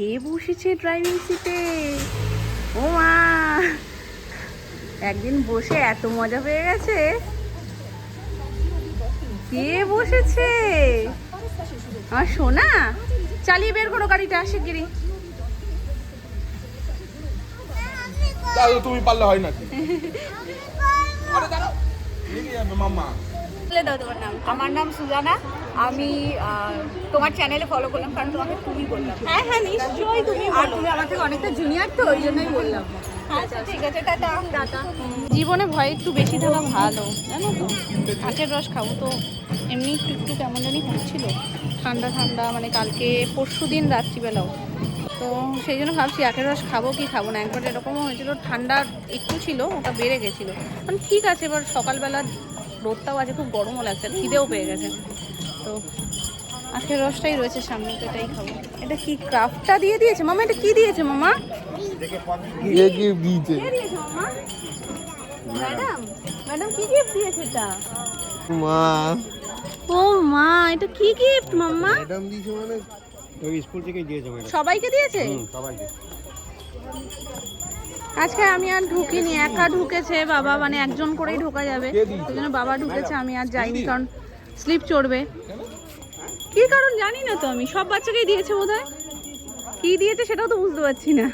এ বসেছে ড্রাইভিং সিটে। ও মা, একদিন বসে এত মজা পেয়ে গেছে। কে বসেছে? আমার সোনা। চালিয়ে বের করো গাড়িটা শিগগিরই। তুমি পারলে হয় নাকি? আরে দাঁড়াও, নিয়ে যাবে মাম্মা। আমার নাম সুজানা। আমি তোমার চ্যানেলে ফলো করলাম কারণ তোমাকে তুমি বললাম। হ্যাঁ হ্যাঁ নিশ্চয়ই তুমি আর তুমি আমার থেকে অনেকটা জুনিয়র তো ওই জন্যই বললাম। আচ্ছা ঠিক আছে, টাটা টাটা। জীবনে ভয় একটু বেশি থাকা ভালো, জানো তো। আখের রস খাবো তো, এমনি একটু একটু কেমন জানি হচ্ছিল, ঠান্ডা ঠান্ডা, মানে কালকে পরশু দিন রাত্রিবেলাও। তো সেই জন্য ভাবছি আখের রস খাবো কি খাবো না। একবার এরকমও হয়েছিল, ঠান্ডা একটু ছিল, ওটা বেড়ে গেছিলো। মানে ঠিক আছে, এবার সকালবেলা রোদটাও আছে, খুব গরমও লাগছে, খিদেও পেয়ে গেছে। তো আখের রসটাই রয়েছে সামনে, তো এটাই খাবো। এটা কি ক্রাফটটা দিয়ে দিয়েছে মামা? এটা কি দিয়েছে মামা? কে গিফট দিয়েছে? কে দিয়েছে মামা? ম্যাডাম, ম্যাডাম কি গিফট দিয়েছে এটা? মা, ও মা, এটা কি গিফট মাম্মা? ম্যাডাম দিয়েছে মানে ওই স্কুল থেকে দিয়েছে ম্যাডাম। সবাইকে দিয়েছে? সবাইকে। আজকে আমি আর ঢুকিনি, একা ঢুকেছে বাবা, মানে একজন করেই ঢোকা যাবে, সেই জন্য বাবা ঢুকেছে, আমি আর যাইনি কারণ স্লিপ চড়বে। কি কারণ জানি না তো আমি, সব বাচ্চাকেই দিয়েছে বোধহয়। কি দিয়েছে সেটাও তো বুঝতে পারছি না।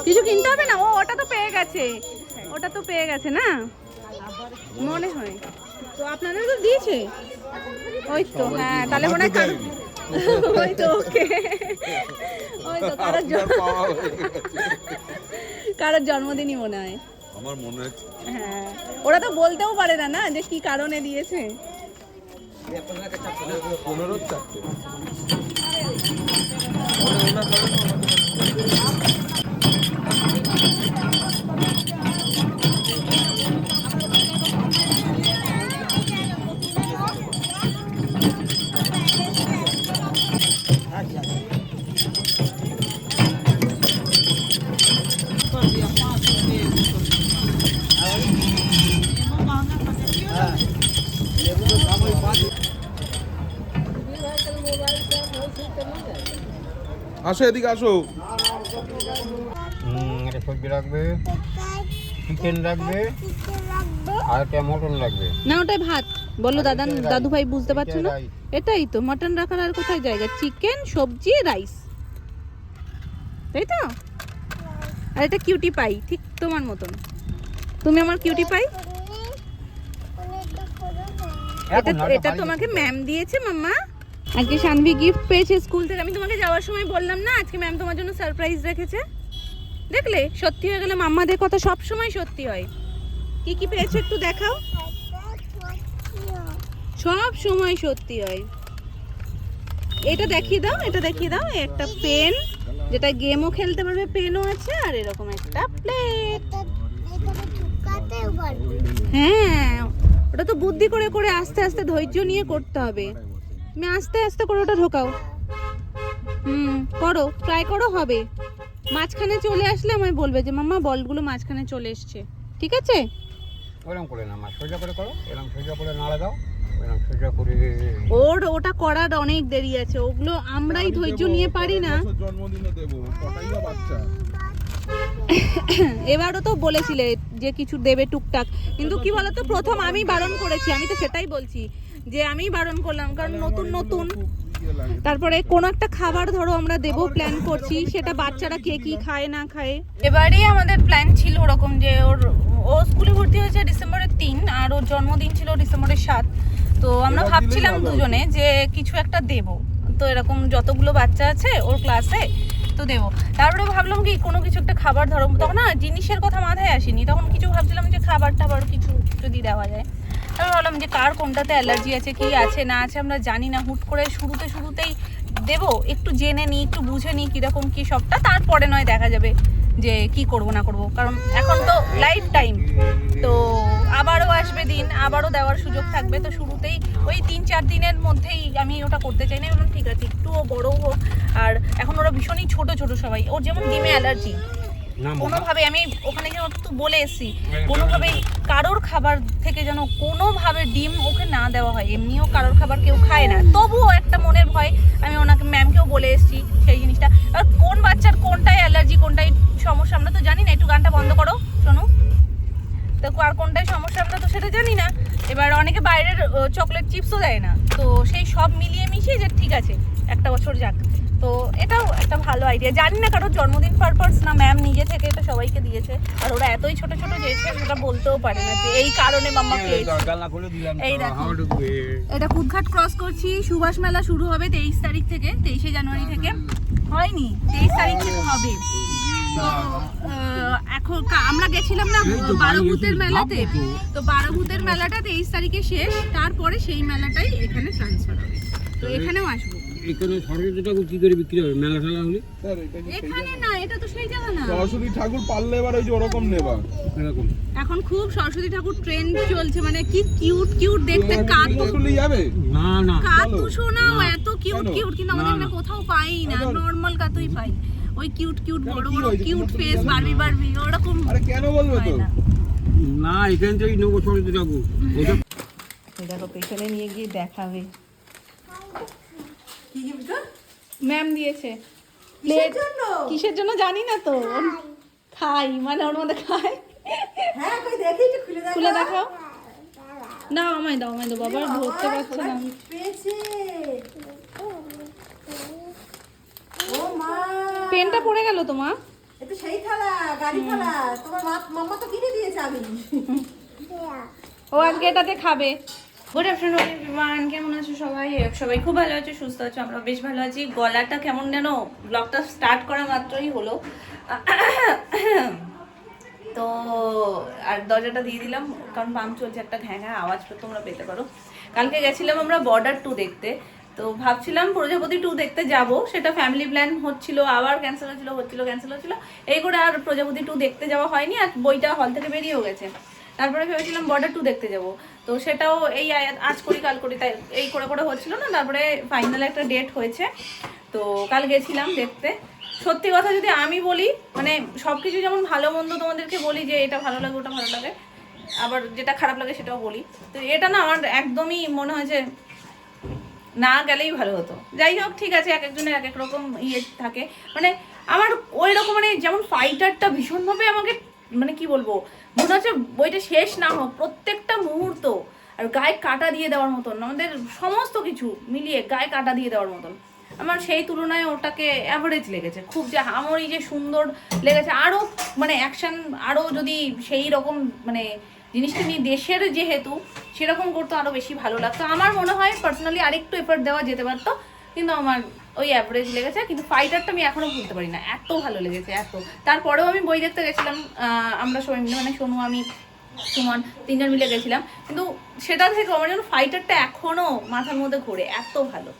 কিছু কিনতে হবে না? ও ওটা তো পেয়ে গেছে, ওটা তো পেয়ে গেছে না মনে হয়। তো আপনাদের তো দিয়েছে ওই তো। হ্যাঁ তাহলে মনে হয় ওই তো, ওকে ওই তো কারোর জন্মদিনই মনে হয় আমার মনে হচ্ছে। হ্যাঁ, ওরা তো বলতেও পারে না যে কি কারণে দিয়েছে। 15-4 আসো এদিকে আসো। এটা সবজি রাখবে, চিকেন রাখবে, আর একটা মটন রাখবে। না ওটাই ভাত বললো দাদু ভাই, বুঝতে পারছো না? এটাই তো মটন রাখার আর কোথায় জায়গা? চিকেন, সবজি, রাইস, তাই তো। আর এটা কিউটি পাই, ঠিক তোমার মতন। তুমি আমার কিউটি পাই। এটা তোমাকে ম্যাম দিয়েছে মাম্মা। আজকে শানভি গিফট পেয়েছে স্কুল থেকে। আমি তোমাকে যাওয়ার সময় বললাম না আজকে ম্যাম তোমার জন্য সারপ্রাইজ রেখেছে। দেখলে সত্যি হয়ে গেলে, মাম্মাদের কথা সব সময় সত্যি হয়। কি কি পেয়েছো একটু দেখাও। সব সময় সত্যি হয়। এটা দেখিয়ে দাও, এটা দেখিয়ে দাও। একটা পেন, যেটা গেমও খেলতে পারবে, পেনও আছে, আর এরকম একটা প্লেট। হ্যাঁ, ওটা তো বুদ্ধি করে করে আস্তে আস্তে ধৈর্য নিয়ে করতে হবে। তুমি আস্তে আস্তে করে ওটা ঢোকাও। করো, ট্রাই করো, হবে। মাঝখানে চলে আসলে আমায় বলবে যে মাম্মা বলগুলো মাঝখানে চলে এসছে, ঠিক আছে? ওরকম করে না মা, সোজা করে করো, এরকম সোজা করে নাড়া দাও, এরকম সোজা করে। ওটা করার অনেক দেরি আছে, ওগুলো আমরাই ধৈর্য নিয়ে পারি না। জন্মদিনে দেবো, কটাই বা বাচ্চা। এবারও তো বলেছিলে যে কিছু দেবে টুকটাক, কিন্তু কি বলতো, প্রথম আমি বারণ করেছি। আমি তো সেটাই বলছি যে আমি বারণ করলাম, কারণ নতুন নতুন। তারপরে কোনো একটা খাবার ধরো আমরা দেবো প্ল্যান করছি, সেটা বাচ্চারা কে কি খায় না খায়। এবারে আমাদের প্ল্যান ছিল ওরকম যে ও স্কুলে ভর্তি হয়েছে ডিসেম্বরের 3, আর ওর জন্মদিন ছিল ডিসেম্বরের 7। তো আমরা ভাবছিলাম দুজনে যে কিছু একটা দেব, তো এরকম যতগুলো বাচ্চা আছে ওর ক্লাসে তো দেবো। তারপরে ভাবলাম কি কোনো কিছু একটা খাবার ধরো, তখন না জিনিসের কথা মাথায় আসেনি, তখন কিছু ভাবছিলাম যে খাবার টাবার কিছু যদি দেওয়া যায়। আমি ভাবলাম যে কার কোনটাতে অ্যালার্জি আছে, কি আছে না আছে আমরা জানি না, হুট করে শুরুতেই দেবো, একটু জেনে নিই, একটু বুঝে নিই কীরকম কী সবটা, তারপরে নয় দেখা যাবে যে কি করব না করব। কারণ এখন তো লাইফ টাইম, তো আবারও আসবে দিন, আবারও দেওয়ার সুযোগ থাকবে। তো শুরুতেই ওই 3-4 দিনের মধ্যেই আমি ওটা করতে চাই না। বললাম ঠিক আছে, একটুও বড় হোক। আর এখন ওরা ভীষণই ছোট ছোট সবাই, ওর যেমন ডিমে অ্যালার্জি, না, মা। কোনোভাবে আমি ওখানে গিয়ে একটু বলে এসেছি কোনোভাবে কারোর খাবার থেকে যেন কোনোভাবে ডিম ওকে না দেওয়া হয়। এমনিও কারোর খাবার কেউ খায় না, তবুও একটা মনের ভয়। আমি ওনাকে ম্যামকেও বলে এসেছি সেই জিনিসটা। আর কোন বাচ্চার কোনটাই অ্যালার্জি কোনটাই সমস্যা আমরা তো জানি না। একটু গানটা বন্ধ করো শোনো তো, আর কোনটাই সমস্যা আমরা তো সেটা জানি না। এবার অনেকে বাইরের চকলেট চিপসও দেয় না, তো সেই সব মিলিয়ে মিশিয়ে যে ঠিক আছে একটা বছর যাক। তো এটাও একটা ভালো আইডিয়া। জানি না কারোর জন্মদিন পারপাস না ম্যাম নিজে থেকে এটা সবাইকে দিয়েছে। আর ওরা এতই ছোট ছোট দিয়েছে সেটা বলতেও পারে না যে এই কারণে মাম্মা পেয়েছে। এই দেখো এটা কুদঘাট ক্রস করছি। সুভাষ মেলা শুরু হবে 23 তারিখ থেকে, 23শে জানুয়ারি থেকে। হয়নি 23 তারিখ থেকে হবে। তো এখন আমরা গেছিলাম না বারোভূতের মেলাতে, তো বারোভূতের মেলাটা 23 তারিখে শেষ, তারপরে সেই মেলাটাই এখানে ট্রান্সফার হবে। তো এখানেও আসবো। এখানে সরস্বতী ঠাকুর কি করে বিক্রি হবে মেলা টেলা হলে? স্যার এটা কি সেই এখানে জায়গা? না, এটা তো সেই জায়গা না। সরস্বতী ঠাকুর পারলে এবার ওই যে ওরকম নেবা এরকম এখন খুব সরস্বতী ঠাকুর ট্রেন্ড চলছে, মানে কি কিউট কিউট দেখতে। কাতু আসলে যাবে না না কাতু শোনাও এত কিউট কেন? কিউট, কিন্তু আমাদের এখানে কোথাও পাই না, নর্মাল কাতুই পাই। ওই কিউট কিউট বড় কি বড় হয়েছে? কিউট তোমার তো ফেস বলো বারবি না। বারবি ওরকম আরে কেন বলবে হয় তো না। না এখান থেকেই নেবো সরস্বতী ঠাকুর। ওটা এই দেখো পেছনে নিয়ে গিয়ে দেখাবে ম্যাম দিয়েছে প্লেট। কিসের জন্য জানি না তো, খাই মানে ওর মধ্যে খাই। হ্যাঁ কই দেখি একটু খুলে দেখাও। দাও আমায় দাও বাবা, ধরতে পারছে না। পেয়েছে। ও মা, পেনটা পড়ে গেল তোমার। এটা সেই থালা, গাড়ি থালা। তোমার মাম্মা তো কিনে দিয়েছে আমি। ও আজকে এটাতে খাবে। গুড আফটারনুন এভরিওয়ান, কেমন আছো সবাই? সবাই খুব ভালো আছো, সুস্থ আছো, আমরা বেশ ভালো আছি। গলাটা কেমন যেন ব্লগটা স্টার্ট করা মাত্রই হলো। তো আর দরজাটা দিয়ে দিলাম কারণ পাম্প চলছে, একটা ঘ্যাঁ ঘ্যাঁ আওয়াজটা তোমরা পেতে পারো। কালকে গেছিলাম আমরা বর্ডার 2 দেখতে, তো ভাবছিলাম প্রজাপতি 2 দেখতে যাব, সেটা ফ্যামিলি প্ল্যান হচ্ছিল, আবার ক্যান্সেল হচ্ছিল ক্যান্সেল হচ্ছিল, এই করে আর প্রজাপতি 2 দেখতে যাওয়া হয়নি। আর বইটা হল থেকে বেরিয়েও গেছে। তারপরে ভেবেছিলাম বর্ডার 2 দেখতে যাব, তো সেটাও এই আজ করি কাল করি তাই এই করে করে হচ্ছিল না। তারপরে ফাইনাল একটা ডেট হয়েছে, তো কাল গেছিলাম দেখতে। সত্যি কথা যদি আমি বলি, মানে সব কিছু যেমন ভালো মন্দ তোমাদেরকে বলি যে এটা ভালো লাগে ওটা ভালো লাগে, আবার যেটা খারাপ লাগে সেটাও বলি, তো এটা না আমার একদমই মনে হয় যে না গেলেই ভালো হতো। যাই হোক ঠিক আছে, এক একজনের এক এক রকম ইয়ে থাকে। মানে আমার ওই রকম মানে যেমন ফাইটারটা ভীষণভাবে আমাকে মানে কি বলবো মনে হচ্ছে বইটা শেষ না হোক, প্রত্যেকটা মুহূর্ত আর গায়ে কাটা দিয়ে দেওয়ার মতন, আমাদের সমস্ত কিছু মিলিয়ে গায়ে কাটা দিয়ে দেওয়ার মতন। আমার সেই তুলনায় ওটাকে অ্যাভারেজ লেগেছে খুব, যে আমারই যে সুন্দর লেগেছে। আরও মানে অ্যাকশন আরও যদি সেই রকম মানে জিনিসটা নিয়ে দেশের যেহেতু সেরকম করতো আরও বেশি ভালো লাগতো। আমার মনে হয় পার্সোনালি আরেকটু এফোর্ট দেওয়া যেতে পারতো, কিন্তু আমার ওই অ্যাভারেজ লেগেছে। কিন্তু ফাইটারটা আমি এখনও ভুলতে পারি না, এত ভালো লেগেছে এত। তারপরেও আমি বই দেখতে গেছিলাম, আমরা সবাই মিলে মানে সোনু আমি সুমন 3 জন মিলে গেছিলাম, কিন্তু সেটা থেকে আমার যেন ফাইটারটা এখনও মাথার মধ্যে ঘোরে, এত ভালো।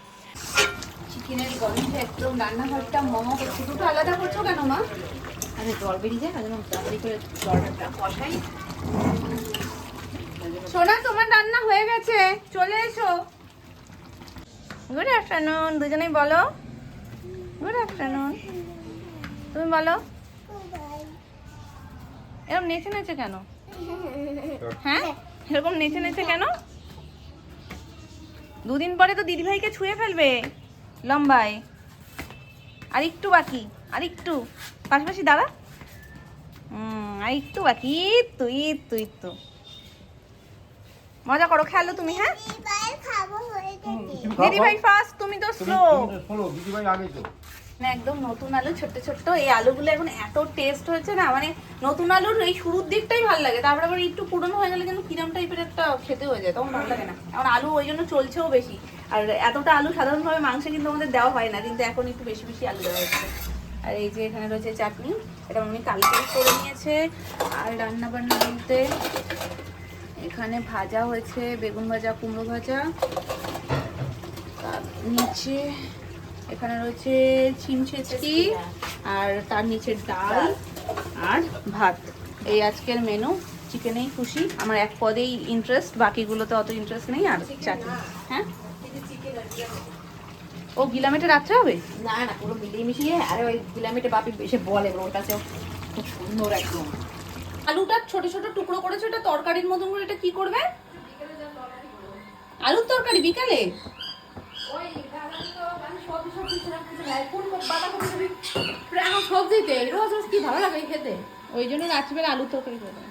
চিকেনের গন্ধে একদম রান্নাঘরটা মোমো করছে। দুটো আলাদা করছো কেন মা? আরে জল বেরিয়ে যায়, আজ তাড়াতাড়ি করে জলটা কষাই। সোনা তোমার রান্না হয়ে গেছে, চলে এসো। গুড আফটারনুন, দুজনেই বলো গুড আফটারনুন। তুমি বলো। এরকম নেচে নেচে কেন? হ্যাঁ এরকম নেচে নেচে কেন? 2 দিন পরে তো দিদিভাইকে ছুঁয়ে ফেলবে লম্বায়। আর একটু বাকি, আর একটু পাশাপাশি দাঁড়া। আর একটু বাকি, তুই তুই তো মজা করো, খেলো তুমি। হ্যাঁ দিদিভাই ফার্স্ট, তুমি তো স্লো। দিদিভাই আগে তো একদম নতুন আলু, ছোট্ট ছোট্ট এই আলুগুলো এখন এত টেস্ট হয়েছে না, মানে নতুন আলুর এই শুরুর দিকটাই ভালো লাগে, তারপরে আবার একটু পুরনো হয়ে গেলে যেন কিরম টাইপের একটা খেতে হয়ে যায়, তখন ভালো লাগে না। এখন আলু ওই জন্য চলছেও বেশি, আর এতটা আলু সাধারণভাবে মাংসে কিন্তু আমাদের দেওয়া হয় না, কিন্তু এখন একটু বেশি বেশি আলু দেওয়া হচ্ছে। আর এই যে এখানে রয়েছে চাটনি, এটা আমি কালকে করে নিয়েছে। আর রান্না বান্না বলতে এখানে ভাজা হয়েছে, বেগুন ভাজা, কুমড়ো ভাজা, তার নিচে এখানে রয়েছে চিম ছেচকি, আর তার নিচে ডাল আর ভাত। এই আজকের মেনু। চিকেনেই খুশি, আমার এক পদেই ইন্টারেস্ট, বাকিগুলোতে অত ইন্টারেস্ট নেই। আর চাটনি। হ্যাঁ ও গিলামেটে রাত্রে হবে না না পুরো মিলিয়ে মিশিয়ে, আরে ওই গিলামিতে বাপি এসে বলে ওর কাছে খুব সুন্দর একদম। আলুটা ছোট ছোট টুকরো করেছো, এটা তরকারির মতন করে, এটা কি করবে? আলুর তরকারি বিকালে? সবজিতে রোজ রোজ কি ভালো লাগে খেতে, ওই জন্য রাত্রিবেলা আলুর তরকারি করবে।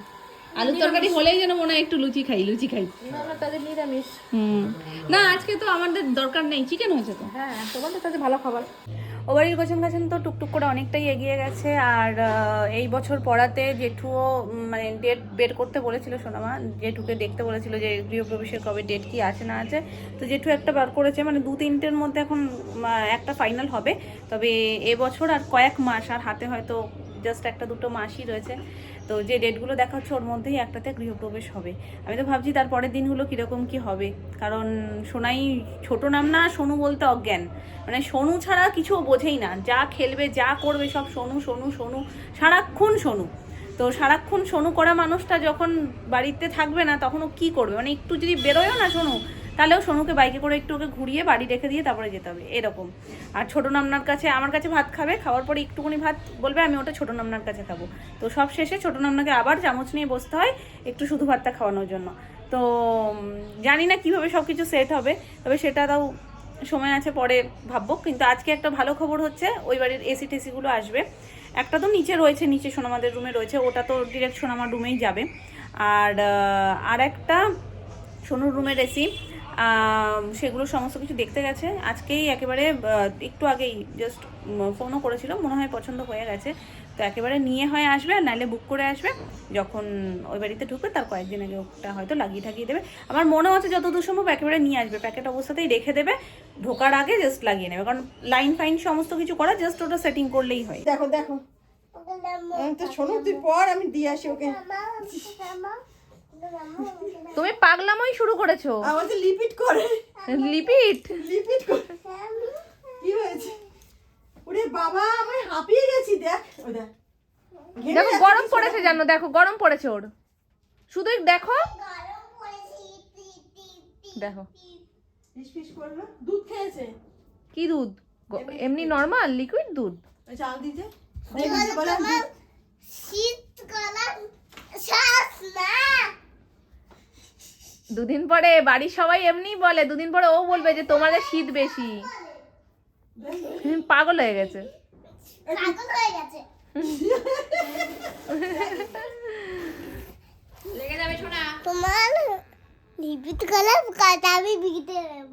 আলুর তরকারি হলেই যেন মনে হয় একটু লুচি খাই। আমরা তাদের নিরামিষ। না আজকে তো আমাদের দরকার নেই, চিকেন হয়েছে তো। হ্যাঁ, তোমাদের তাদের ভালো খাবার। ও বাড়ির গোছান গাছান তো টুকটুক করে অনেকটাই এগিয়ে গেছে। আর এই বছর পড়াতে জেঠুও মানে ডেট বের করতে বলেছিল সোনামা, জেঠুকে দেখতে বলেছিল যে গৃহপ্রবেশের কবে ডেট কি আছে না আছে। তো জেঠু একটা বার করেছে, মানে 2-3টের মধ্যে এখন একটা ফাইনাল হবে। তবে এবছর আর কয়েক মাস, আর হাতে হয়তো জাস্ট 1-2 মাসই রয়েছে। তো যে ডেটগুলো দেখা হচ্ছে ওর মধ্যেই একটাতে গৃহপ্রবেশ হবে। আমি তো ভাবছি তার পরের দিনগুলো কীরকম কি হবে, কারণ সোনাই ছোট নাম না, সোনু বলতে অজ্ঞান, মানে সোনু ছাড়া কিছু বোঝেই না, যা খেলবে যা করবে সব সোনু সোনু সোনু, সারাক্ষণ সোনু। তো সারাক্ষণ সোনু করা মানুষটা যখন বাড়িতে থাকবে না তখন ও কী করবে, মানে একটু যদি বেরোয়ও না সোনু, তাহলেও সোনুকে বাইকে করে একটু ওকে ঘুরিয়ে বাড়ি রেখে দিয়ে তারপরে যেতে হবে এরকম। আর ছোটো নামনার কাছে, আমার কাছে ভাত খাবে, খাওয়ার পরে একটুখানি ভাত বলবে আমি ওটা ছোটো নামনার কাছে খাবো। তো সব শেষে ছোটো নামনাকে আবার চামচ নিয়ে বসতে হয় একটু শুধু ভাতটা খাওয়ানোর জন্য। তো জানি না কীভাবে সব কিছু সেট হবে, তবে সেটা তাও সময় আছে, পরে ভাববো। কিন্তু আজকে একটা ভালো খবর হচ্ছে, ওই বাড়ির এসি টেসিগুলো আসবে। একটা তো নিচে রয়েছে, নিচে সোনামাদের রুমে রয়েছে, ওটা তো ডিরেক্ট সোনামার রুমেই যাবে। আর একটা সোনুর রুমের এসি, সেগুলো সমস্ত কিছু দেখতে গেছে আজকেই, একেবারে একটু আগেই জাস্ট ফোনও করেছিল, মনে হয় পছন্দ হয়ে গেছে। তো একেবারে নিয়ে হয় আসবে, আর নাহলে বুক করে আসবে। যখন ওই বাড়িতে ঢুকবে তার কয়েকদিন আগে ওটা হয়তো লাগিয়ে ঠাকিয়ে দেবে। আমার মনে হচ্ছে যতদূর সম্ভব একেবারে নিয়ে আসবে, প্যাকেট অবস্থাতেই রেখে দেবে, ঢোকার আগে জাস্ট লাগিয়ে নেবে, কারণ লাইন ফাইন সমস্ত কিছু করা, জাস্ট ওটা সেটিং করলেই হয়। দেখো দেখো তো শোনো, তুই পর আমি দিয়ে আসি ওকে। তুমি পাগলামই শুরু করেছো, আমাকে লিপিট করে, লিপিট লিপিট করে। কি হয়েছে? ওরে বাবা, আমি হাঁপিয়ে গেছি। দেখ ও দেখ, ঘেমে দেখো যাচ্ছে গরম কি পড়েছে, শোনা? জানো, দেখো গরম পড়েছে ওর, শুধুই দেখো দেখো ফিস ফিস করলো। দুধ খেয়েছে? কি দুধ? এমনি নর্মাল লিকুইড দুধ। ওই চাল দিতে দেখেছি বলে দুধ। দুদিন পরে বাড়ির সবাই এমনি বলে, দুদিন পরে ও বলবে যে তোমাদের শীত বেশি। পাগল হয়ে গেছে। লেগে যাবে শোনা। তোমার লিপিট কলাম কাটা আমি বিকিতে নেব।